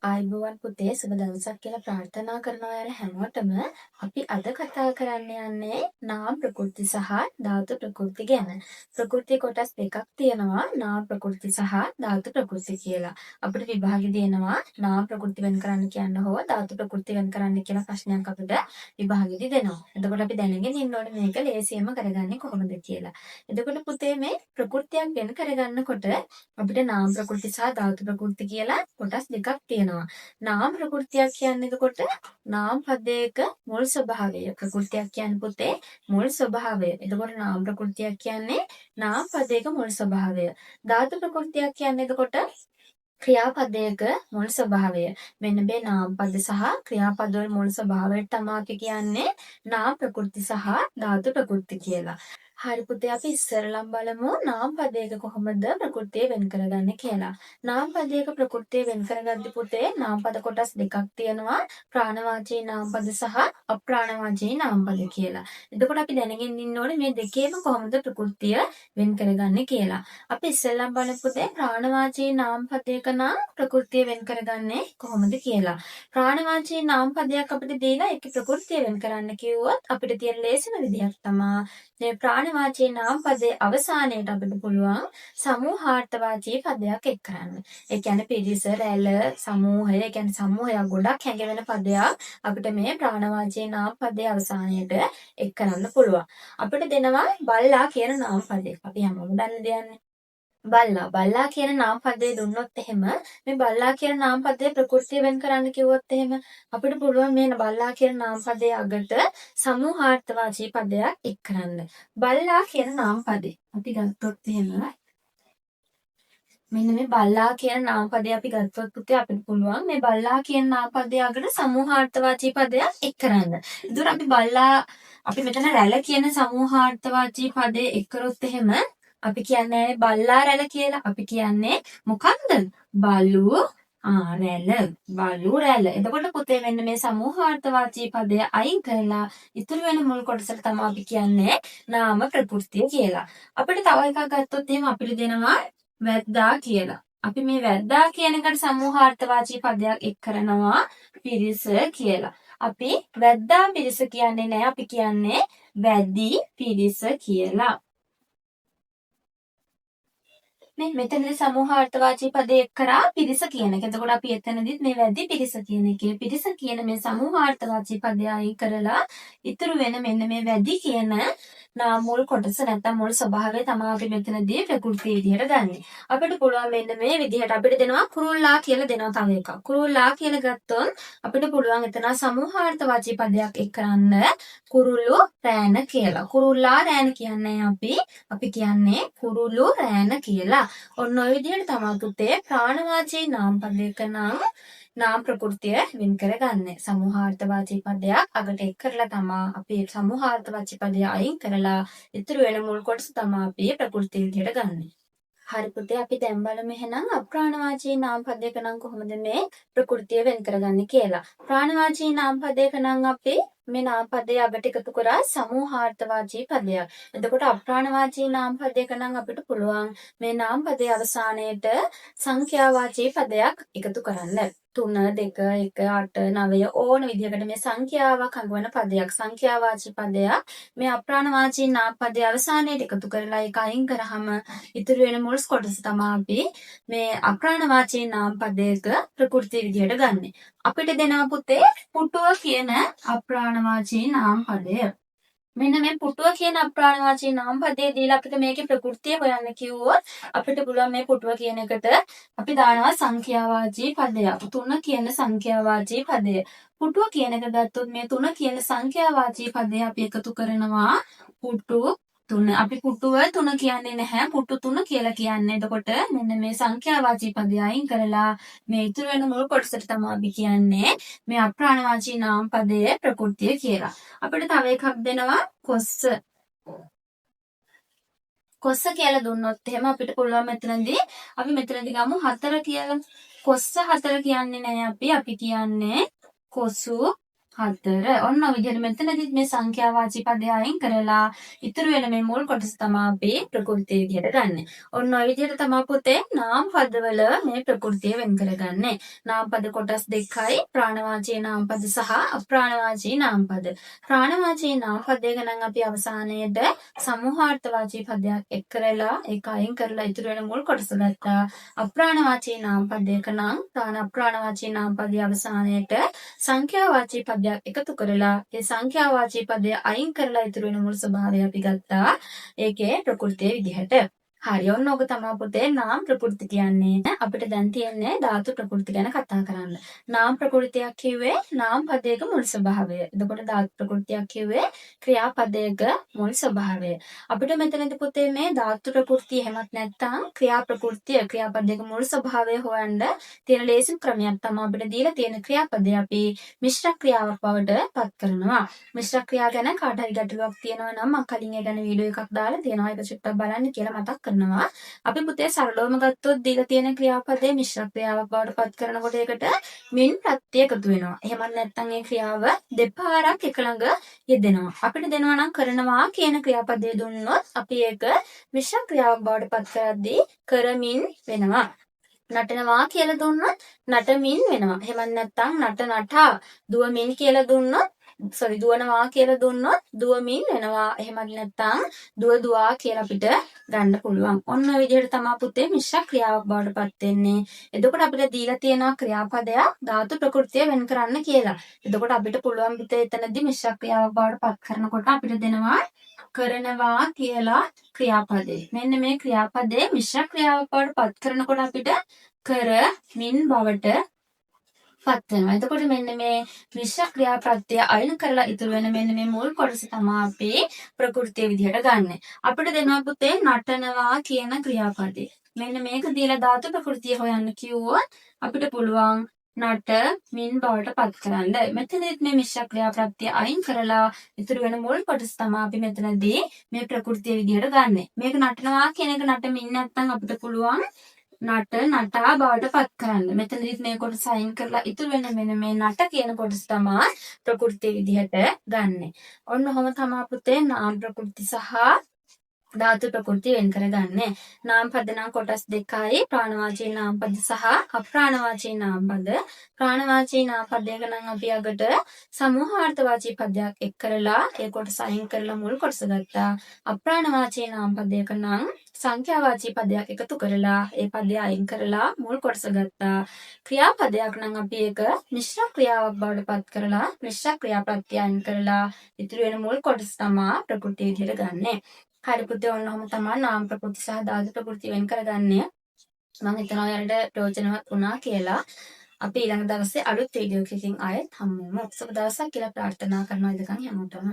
ආයුබෝවන් පුතේ සුබ දවසක් කියලා ප්‍රාර්ථනා කරනවා යන හැමෝටම අපි අද කතා කරන්න යන්නේ නාම ප්‍රකෘති සහ ධාතු ප්‍රකෘති ගැන. ප්‍රකෘති කොටස් දෙකක් තියෙනවා නාම ප්‍රකෘති සහ ධාතු ප්‍රකෘති කියලා. අපිට විභාගෙ දෙනවා නාම ප්‍රකෘති වෙන් කරන්න කියන්න හෝ ධාතු ප්‍රකෘති වෙන් කරන්න කියලා ප්‍රශ්නයක් අපිට විභාගෙදි දෙනවා. එතකොට අපි දැනගෙන ඉන්න ඕනේ මේක ලේසියෙන්ම කරගන්නේ කොහොමද කියලා. එතකොට පුතේ මේ ප්‍රකෘතියක් වෙන් කරගන්නකොට අපිට නාම ප්‍රකෘති සහ ධාතු ප්‍රකෘති කියලා කොටස් දෙකක් තියෙනවා. නාම ප්‍රකෘතියක් කියන්නේ එතකොට නාම පදයක මුල් ස්වභාවය. ප්‍රකෘතියක් කියන්නේ පුතේ මුල් ස්වභාවය. එතකොට නාම ප්‍රකෘතියක් කියන්නේ නාම පදයක මුල් ස්වභාවය. ධාතු ප්‍රකෘතියක් කියන්නේ එතකොට ක්‍රියාපදයක මුල් ස්වභාවය. මෙන්න මේ නාම පද සහ ක්‍රියාපද වල මුල් ස්වභාවයට තමයි අපි කියන්නේ නාම ප්‍රකෘති සහ ධාතු ප්‍රකෘති කියලා. හරි පුතේ අපි ඉස්සරලම් බලමු නාම පදයක කොහොමද ප්‍රකෘතිය වෙන් කරගන්නේ කියලා. නාම පදයක ප්‍රකෘතිය වෙන් කරගද්දි පුතේ නාම පද කොටස් දෙකක් තියෙනවා ප්‍රාණවාචී නාම පද සහ අප්‍රාණවාචී නාම පද කියලා. එතකොට අපි දැනගෙන ඉන්න ඕනේ මේ දෙකේම කොහොමද ප්‍රකෘතිය වෙන් කරගන්නේ කියලා. අපි ඉස්සෙල්ලම් බලමු පුතේ ප්‍රාණවාචී නාම පදයක නම් ප්‍රකෘතිය වෙන් කරගන්නේ කොහොමද කියලා. ප්‍රාණවාචී නාම පදයක් අපිට දීලා ඒකේ ප්‍රකෘතිය වෙන් කරන්න කිව්වොත් අපිට තියෙන ලේසිම විදිහක් තමයි මේ ප්‍රාණවාචී නාම පදයේ අවසානයේට අපිට පුළුවන් සමූහාර්ථවාචී පදයක් එක් කරන්න. ඒ කියන්නේ පිරිස, රැළ, සමූහය, ඒ කියන්නේ සමූහයක් ගොඩක් හැඟවෙන පදයක් අපිට මේ ප්‍රාණවාචී නාම පදයේ අවසානයේට එක් කරන්න පුළුවන්. අපිට දෙනවා බල්ලා කියන නාම පදයක්. අපි හැමෝම දන්න දෙයක්නේ. බල්ලා කියන නාම පදේ දුන්නොත් එහෙම මේ බල්ලා කියන නාම පදේ ප්‍රකෘතිය වෙන් කරන්න කිව්වොත් එහෙම අපිට පුළුවන් මේ බල්ලා කියන නාම පදේ අගට සමූහාර්ථවාචී පදයක් එක් කරන්න. බල්ලා කියන නාම පදේ අපි ගත්තොත් එහෙම මෙන්න මේ බල්ලා කියන නාම පදේ අපි ගත්තොත් පුතේ අපිට පුළුවන් මේ බල්ලා කියන නාම පදේ අගට සමූහාර්ථවාචී පදයක් එක් කරන්න. ඒතර අපි මෙතන රැළ කියන සමූහාර්ථවාචී පදේ එක් කරොත් එහෙම අපි කියන්නේ බල්ලා රැළ කියලා. අපි කියන්නේ මොකක්ද? බලු රැළ. බලු රැළ. එතකොට පුතේ මෙන්න මේ සමූහාර්ථවාචී පදය අයින් කරලා ඉතුරු වෙන මුල් කොටසට තමයි අපි කියන්නේ නාම ප්‍රකෘතිය කියලා. අපිට තව එකක් ගත්තොත් එහෙම අපිට දෙනවා වැද්දා කියලා. අපි මේ වැද්දා කියන එකට සමූහාර්ථවාචී පදයක් එක් කරනවා පිරිස කියලා. අපි වැද්දා පිරිස කියන්නේ නැහැ. අපි කියන්නේ වැදි පිරිස කියලා. මේ මෙතනදී සමූහාර්ථවාචී පදේ එක් කරා පිරිස කියන එක. එතකොට අපි එතනදිත් මේ වැදි පිරිස කියන එකේ පිරිස කියන මේ සමූහාර්ථවාචී පදය අයින් කරලා ඉතුරු වෙන මෙන්න මේ වැදි කියන නාම මුල් කොටස නැත්නම් මුල් ස්වභාවය තමයි අපි මෙතනදී ප්‍රකෘති විදිහට ගන්නෙ. අපිට පුළුවන් මෙන්න මේ විදිහට අපිට දෙනවා කුරුල්ලා කියලා දෙනවා තව එකක්. කුරුල්ලා කියලා ගත්තොත් අපිට පුළුවන් එතන සමූහාර්ථවාචී පදයක් එක් කරන්න කුරුළු රෑන කියලා. කුරුල්ලා රෑන කියන්නේ අපි කියන්නේ කුරුළු රෑන කියලා. ඔන්න ඔය විදිහට තමයි පුතේ ප්‍රාණවාචී නාම පදයක නම් නාම ප්‍රකෘතිය වෙන් කරගන්නේ. සමූහාර්ථවාචී පදයක් අගට එක් කරලා තමයි අපි සමූහාර්ථවාචී පදය අයින් කරලා ඉතුරු වෙන මුල් කොටස තමයි අපි ප්‍රකෘති විදිහට ගන්නෙ. හරි පුතේ අපි දැන් බලමු එහෙනම් අප්‍රාණවාචී නාම පදයක නම් කොහොමද මේ ප්‍රකෘතිය වෙන් කරගන්නේ කියලා. ප්‍රාණවාචී නාම පදයක නම් අපි මේ නාම පදයේ අගට එකතු කරා සමූහාර්ථවාචී පදයක්. එතකොට අප්‍රාණවාචී නාම පදයක නම් අපිට පුළුවන් මේ නාම පදයේ අවසානයේට සංඛ්‍යාවාචී පදයක් එකතු කරන්න. 3 2 1 8 9 ඕන විදිහකට මේ සංඛ්‍යාවක් හඟවන පදයක් සංඛ්‍යාවාචී පදයක් මේ අප්‍රාණවාචී නාම පදයේ අවසානයේට එකතු කරලා ඒක අයින් කරාම ඉතුරු වෙන මුල් කොටස තමයි අපි මේ අප්‍රාණවාචී නාම පදයක ප්‍රකෘති විදිහට ගන්නෙ. අපිට දෙනවා පුතේ පුටුව කියන අප්‍රාණවාචී නාම පදය. මෙන්න මේ පුටුව කියන අප්‍රාණවාචී නාම පදේ දීලා අපිට මේකේ ප්‍රකෘතිය හොයන්න කිව්වොත් අපිට පුළුවන් මේ පුටුව කියන එකට අපි දානවා සංඛ්‍යාවාචී පදයක්. 3 කියන සංඛ්‍යාවාචී පදය. පුටුව කියන එක ගත්තොත් මේ 3 කියන සංඛ්‍යාවාචී පදේ අපි එකතු කරනවා පුටු 3. අපි පුටුව 3 කියන්නේ නැහැ. පුටු 3 කියලා කියන්නේ. එතකොට මෙන්න මේ සංඛ්‍යාවාචී පදය අයින් කරලා මේ ඉතුරු වෙන මුල් කොටසට තමයි අපි කියන්නේ මේ අප්‍රාණවාචී නාම පදයේ ප්‍රකෘතිය කියලා. අපිට තව එකක් දෙනවා කොස්ස. කොස්ස කියලා දුන්නොත් එහෙම අපිට පුළුවන් මෙතනදී ගමු 4 කියලා. කොස්ස 4 කියන්නේ නැහැ අපි කියන්නේ කොසු 4. ඔන්න ඔය විදිහට මෙතනදිත් මේ සංඛ්‍යාවාචී පදය අයින් කරලා ඉතුරු වෙන මේ මුල් කොටස තමයි අපි ප්‍රകൃතිය විදිහට ගන්නෙ. ඔන්න ඔය විදිහට තමයි පුතේ නාම පදවල මේ ප්‍රകൃතිය වෙන් කරගන්නේ. නාම පද කොටස් දෙකයි ප්‍රාණවාචී නාම පද සහ අප්‍රාණවාචී නාම පද. ප්‍රාණවාචී නාම පදය ගණන් අපි අවසානයේට සමූහාර්ථවාචී පදයක් එක් කරලා ඒක අයින් කරලා ඉතුරු වෙන මුල් කොටස ගත්තා. අප්‍රාණවාචී නාම පදයක නම් අප්‍රාණවාචී නාම පදයේ අවසානයේට සංඛ්‍යාවාචී පදයක් එකතු කරලා ඒ සංඛ්‍යාවාචී පදය අයින් කරලා ඉතුරු වෙන මුල් ස්වභාවය අපි ගත්තා. ඒකේ ප්‍රകൃතිය විදිහට. හරි ඔන්න ඔක තමයි පුතේ නාම ප්‍රകൃති කියන්නේ. අපිට දැන් තියෙන්නේ ධාතු ප්‍රകൃති ගැන කතා කරන්න. නාම ප්‍රകൃතියක් කිව්වේ නාම පදයක මුල් ස්වභාවය. එතකොට ධාතු ප්‍රകൃතියක් කිව්වේ ක්‍රියාපදයක මුල් ස්වභාවය. අපිට මෙතනදී පුතේ මේ ධාතු ප්‍රകൃතිය එහෙමත් නැත්නම් ක්‍රියා ප්‍රകൃතිය ක්‍රියාපදයක මුල් ස්වභාවය හොයන්න තියෙන ලේසිම ක්‍රමයක් තමයි අපිට දීලා තියෙන ක්‍රියාපදය අපි මිශ්‍ර ක්‍රියාවක් බවට පත් කරනවා. මිශ්‍ර ක්‍රියා ගැන කාට හරි ගැටලුවක් තියෙනවා නම් මම කලින් ඒ ගැන වීඩියෝ එකක් දාලා තියෙනවා. ඒක චුට්ටක් බලන්න කියලා මතක් කරනවා. අපි පුතේ සරලවම ගත්තොත් දීලා තියෙන ක්‍රියාපදේ මිශ්‍ර ක්‍රියාවක් බවට පත් කරනකොට ඒකට මින් ප්‍රත්‍ය එකතු වෙනවා. එහෙමත් නැත්නම් ඒ ක්‍රියාව දෙපාරක් එක ළඟ යෙදෙනවා. අපිට දෙනවා නම් කරනවා කියන ක්‍රියාපදේ දුන්නොත් අපි ඒක මිශ්‍ර ක්‍රියාවක් බවට පත් කරද්දී කරමින් වෙනවා. නටනවා කියලා දුන්නොත් නටමින් වෙනවා. එහෙමත් නැත්නම් නට නටා දුවමින් කියලා දුන්නොත් දුවනවා කියලා දුන්නොත් දුවමින් වෙනවා. එහෙමත් නැත්නම් දුව දුවා කියලා අපිට ගන්න පුළුවන්. ඔන්න ඔය විදිහට තමයි පුතේ මිශ්‍ර ක්‍රියාවක් බවට පත් වෙන්නේ. එතකොට අපිට දීලා තියෙන ක්‍රියාපදයක් ධාතු ප්‍රകൃතිය වෙන් කරන්න කියලා. එතකොට අපිට පුළුවන් පුතේ එතනදී මිශ්‍ර ක්‍රියාවක් බවට පත් කරනකොට අපිට දෙනවා කරනවා කියලා ක්‍රියාපදේ. මෙන්න මේ ක්‍රියාපදේ මිශ්‍ර ක්‍රියාවක් බවට පත් කරනකොට අපිට කරමින් බවට පත් වෙනවා. එතකොට මෙන්න මේ මිශ්‍ර ක්‍රියාප්‍රත්‍ය අයින් කරලා ඉතුරු වෙන මෙන්න මේ මුල් කොටස තමයි අපි ප්‍රകൃතිය විදිහට ගන්නෙ. අපිට දෙනවා පුතේ නටනවා කියන ක්‍රියාපදේ. මෙන්න මේක දීලා ධාතු ප්‍රകൃතිය හොයන්න කිව්වොත් අපිට පුළුවන් නට මින් බවට පත් කරන්න. මෙතනදිත් මේ මිශ්‍ර ක්‍රියාප්‍රත්‍ය අයින් කරලා ඉතුරු වෙන මුල් කොටස තමයි අපි මෙතනදී මේ ප්‍රകൃතිය විදිහට ගන්නෙ. මේක නටනවා කියන එක නටමින් නැත්නම් අපිට පුළුවන් නට නටා බවට පත් කරන්න. මෙතනදිත් මේ කොටස අයින් කරලා ඉතුරු වෙන මෙන්න මේ නට කියන කොටස තමයි ප්‍රകൃතිය විදිහට ගන්නෙ. ඔන්න ඔහොම තමයි පුතේ නාම ප්‍රകൃති සහ ධාතු ප්‍රകൃති වෙන් කරගන්නේ. නාම පද නම් කොටස් දෙකයි ප්‍රාණවාචී නාම පද සහ අප්‍රාණවාචී නාම පද. ප්‍රාණවාචී නාම පදයක නම් අපි අගට සමූහාර්ථවාචී පදයක් එක් කරලා ඒ කොටස අයින් කරලා මුල් කොටස ගත්තා. අප්‍රාණවාචී නාම පදයක නම් සංඛ්‍යාවාචී පදයක් එකතු කරලා ඒ පදය අයින් කරලා මුල් කොටස ගත්තා. ක්‍රියාපදයක් නම් අපි ඒක මිශ්‍ර ක්‍රියාවක් බවට පත් කරලා මිශ්‍ර ක්‍රියාප්‍රත්‍ය අයින් කරලා ඉතුරු වෙන මුල් කොටස තමයි ප්‍රകൃතිය විදිහට ගන්නෙ. හරි පුතේ ඔන්න ඔහොම තමයි නාම ප්‍රകൃති සහ ධාතු ප්‍රകൃති වෙන් කරගන්නේ. මම හිතනවා ඔයාලට ප්‍රයෝජනවත් වුණා කියලා. අපි ඊළඟ දවසේ අලුත් වීඩියෝ එකකින් ආයෙත් හමු වෙමු. සුබ දවසක් කියලා ප්‍රාර්ථනා කරනවා ඉදකන් හැමෝටම.